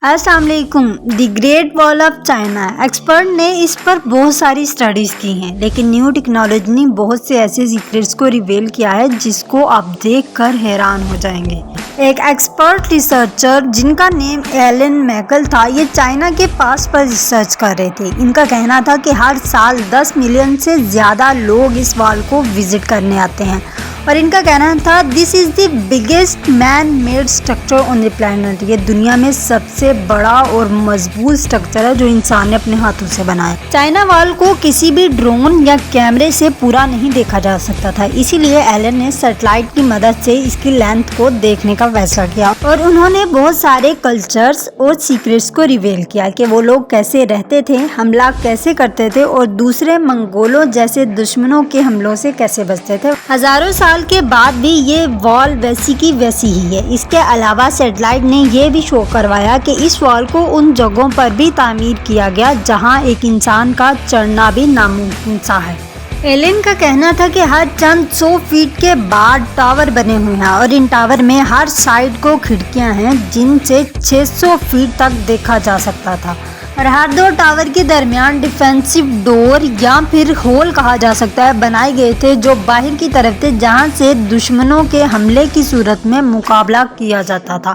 السلام علیکم۔ The great وال آف چائنا، ایکسپرٹ نے اس پر بہت ساری اسٹڈیز کی ہیں، لیکن نیو ٹیکنالوجی نے بہت سے ایسے سیکرٹس کو ریویل کیا ہے جس کو آپ دیکھ کر حیران ہو جائیں گے۔ ایک ایکسپرٹ ریسرچر جن کا نیم ایلن میکل تھا، یہ چائنا کے پاس پر ریسرچ کر رہے تھے۔ ان کا کہنا تھا کہ ہر سال 10 ملین سے زیادہ لوگ اس وال کو وزٹ کرنے آتے ہیں، اور ان کا کہنا تھا this is the biggest man made structure on the planet, یہ دنیا میں سب سے بڑا اور مضبوط اسٹرکچر ہے جو انسان نے اپنے ہاتھوں سے بنایا۔ چائنا وال کو کسی بھی ڈرون یا کیمرے سے پورا نہیں دیکھا جا سکتا تھا، اسی لیے ایلن نے سیٹلائٹ کی مدد سے اس کی لینتھ کو دیکھنے کا فیصلہ کیا، اور انہوں نے بہت سارے کلچرز اور سیکرٹس کو ریویل کیا کہ وہ لوگ کیسے رہتے تھے، حملہ کیسے کرتے تھے، اور دوسرے منگولوں جیسے دشمنوں کے حملوں سے کیسے بچتے تھے۔ ہزاروں سال کے بعد بھی یہ وال ویسی کی ویسی ہی ہے۔ اس کے علاوہ سیٹلائٹ نے یہ بھی شو کروایا کہ اس وال کو ان جگہوں پر بھی تعمیر کیا گیا جہاں ایک انسان کا چڑھنا بھی ناممکن سا ہے۔ ایلن کا کہنا تھا کہ ہر چند 100 فیٹ کے بعد ٹاور بنے ہوئے ہیں، اور ان ٹاور میں ہر سائڈ کو کھڑکیاں ہیں جن سے 600 فیٹ تک دیکھا جا سکتا تھا، اور ہر دو ٹاور کے درمیان ڈیفینسو ڈور یا پھر ہول کہا جا سکتا ہے بنائے گئے تھے جو باہر کی طرف تھے، جہاں سے دشمنوں کے حملے کی صورت میں مقابلہ کیا جاتا تھا۔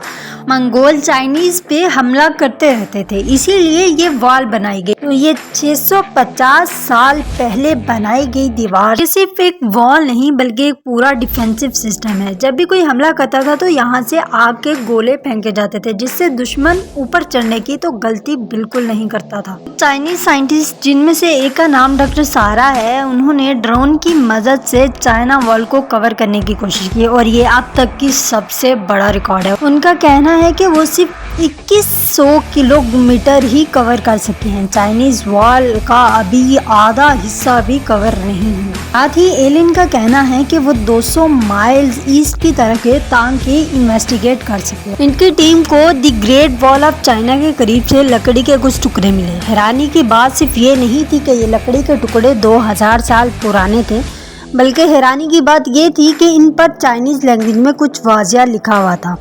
منگول چائنیز پہ حملہ کرتے رہتے تھے، اسی لیے یہ وال بنائی گئی۔ تو یہ 650 سال پہلے بنائی گئی دیوار یہ صرف ایک وال نہیں بلکہ ایک پورا ڈیفینسو سسٹم ہے۔ جب بھی کوئی حملہ کرتا تھا تو یہاں سے آگ کے گولے پھینکے جاتے تھے جس سے دشمن اوپر چڑھنے کی تو غلطی بالکل نہیں کرتا تھا۔ چائنیز سائنٹسٹ جن میں سے ایک کا نام ڈاکٹر سارا ہے، انہوں نے ڈرون کی مدد سے چائنا وال کو کور کرنے کی کوشش کی، اور یہ اب تک کی سب سے بڑا ریکارڈ ہے۔ ان کا کہنا ہے کہ وہ صرف 2100 کلومیٹر ہی کور کر سکتے ہیں۔ چائنیز وال کا ابھی آدھا حصہ بھی کور نہیں ہوا۔ ساتھ ہی ایلن کا کہنا ہے کہ وہ 200 مائلز ایسٹ کی طرف گئے تاکہ انویسٹیگیٹ کر سکے۔ ان کی ٹیم کو دی گریٹ وال آف چائنا کے قریب سے لکڑی کے کچھ ٹکڑے ملے۔ حیرانی کی بات صرف یہ نہیں تھی کہ یہ لکڑی کے ٹکڑے 2000 سال پرانے تھے، بلکہ حیرانی کی بات یہ تھی کہ ان پر چائنیز لینگویج میں کچھ واضح لکھا ہوا تھا۔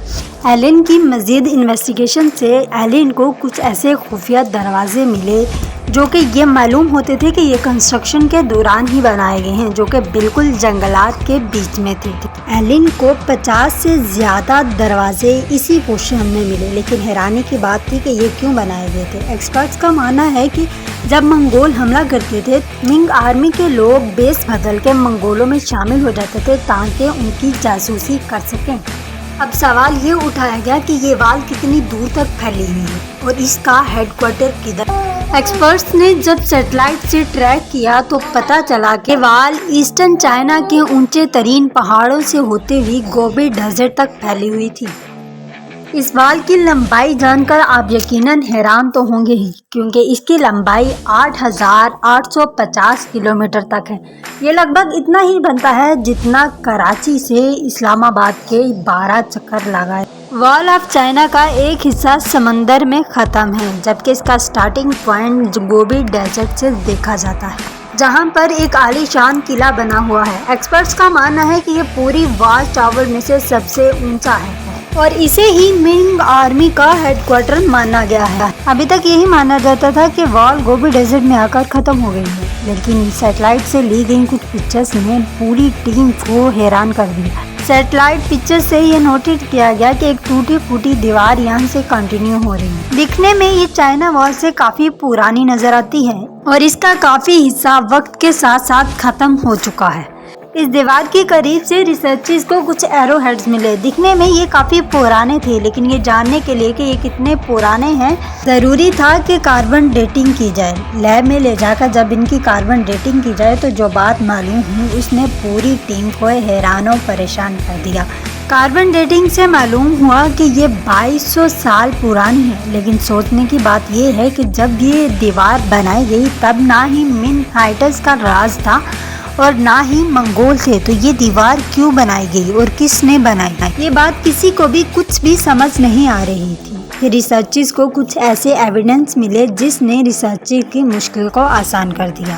ایلن کی مزید انویسٹیگیشن سے ایلن کو کچھ ایسے خفیہ دروازے ملے جو کہ یہ معلوم ہوتے تھے کہ یہ کنسٹرکشن کے دوران ہی بنائے گئے ہیں، جو کہ بالکل جنگلات کے بیچ میں تھے۔ ایلن کو 50 سے زیادہ دروازے اسی پورشن میں ملے، لیکن حیرانی کی بات تھی کہ یہ کیوں بنائے گئے تھے۔ ایکسپرٹس کا ماننا ہے کہ جب منگول حملہ کرتے تھے، منگ آرمی کے لوگ بیس بدل کے منگولوں میں شامل ہو جاتے تھے تاکہ ان کی جاسوسی کر سکیں۔ اب سوال یہ اٹھایا گیا کہ یہ وال کتنی دور تک پھیلی ہوئی ہے اور اس کا ہیڈ کوارٹر کدھر؟ ایکسپرٹس نے جب سیٹلائٹ سے ٹریک کیا تو پتہ چلا کہ وال ایسٹرن چائنا کے اونچے ترین پہاڑوں سے ہوتے ہوئی گوبی ڈیزرٹ تک پھیلی ہوئی تھی۔ اس وال کی لمبائی جان کر آپ یقیناً حیران تو ہوں گے ہی، کیونکہ اس کی لمبائی 8850 کلومیٹر تک ہے۔ یہ لگ بھگ اتنا ہی بنتا ہے جتنا کراچی سے اسلام آباد کے 12 چکر لگائے۔ وال آف چائنا کا ایک حصہ سمندر میں ختم ہے، جبکہ اس کا سٹارٹنگ پوائنٹ گوبی ڈیزرٹ سے دیکھا جاتا ہے، جہاں پر ایک عالی شان قلعہ بنا ہوا ہے۔ ایکسپرٹس کا ماننا ہے کہ یہ پوری وال ٹاور میں سے سب سے اونچا ہے، اور اسے ہی منگ آرمی کا ہیڈ کوارٹر مانا گیا ہے۔ ابھی تک یہی مانا جاتا تھا کہ وال گوبی ڈیزرٹ میں آ کر ختم ہو گئی ہے، لیکن سیٹلائٹ سے لی گئی کچھ پکچرز نے پوری ٹیم کو حیران کر دیا۔ سیٹلائٹ پکچر سے یہ نوٹس کیا گیا کہ ایک ٹوٹی پھوٹی دیوار یہاں سے کنٹینیو ہو رہی ہے۔ دکھنے میں یہ چائنا وال سے کافی پرانی نظر آتی ہے، اور اس کا کافی حصہ وقت کے ساتھ ساتھ ختم ہو چکا ہے۔ اس دیوار کے قریب سے ریسرچرز کو کچھ ایرو ہیڈز ملے۔ دکھنے میں یہ کافی پرانے تھے، لیکن یہ جاننے کے لیے کہ یہ کتنے پرانے ہیں ضروری تھا کہ کاربن ڈیٹنگ کی جائے۔ لیب میں لے جا کر جب ان کی کاربن ڈیٹنگ کی جائے تو جو بات معلوم ہوئی اس نے پوری ٹیم کو حیران و پریشان کر دیا۔ کاربن ڈیٹنگ سے معلوم ہوا کہ یہ 2200 سال پرانی ہے، لیکن سوچنے کی بات یہ ہے کہ جب یہ دیوار بنائی گئی تب نہ ہی من ہائٹس کا راز تھا اور نہ ہی منگول تھے، تو یہ دیوار کیوں بنائی گئی اور کس نے بنائی؟ یہ بات کسی کو بھی کچھ بھی سمجھ نہیں آ رہی تھی۔ پھر ریسرچرز کو کچھ ایسے ایویڈنس ملے جس نے ریسرچر کی مشکل کو آسان کر دیا۔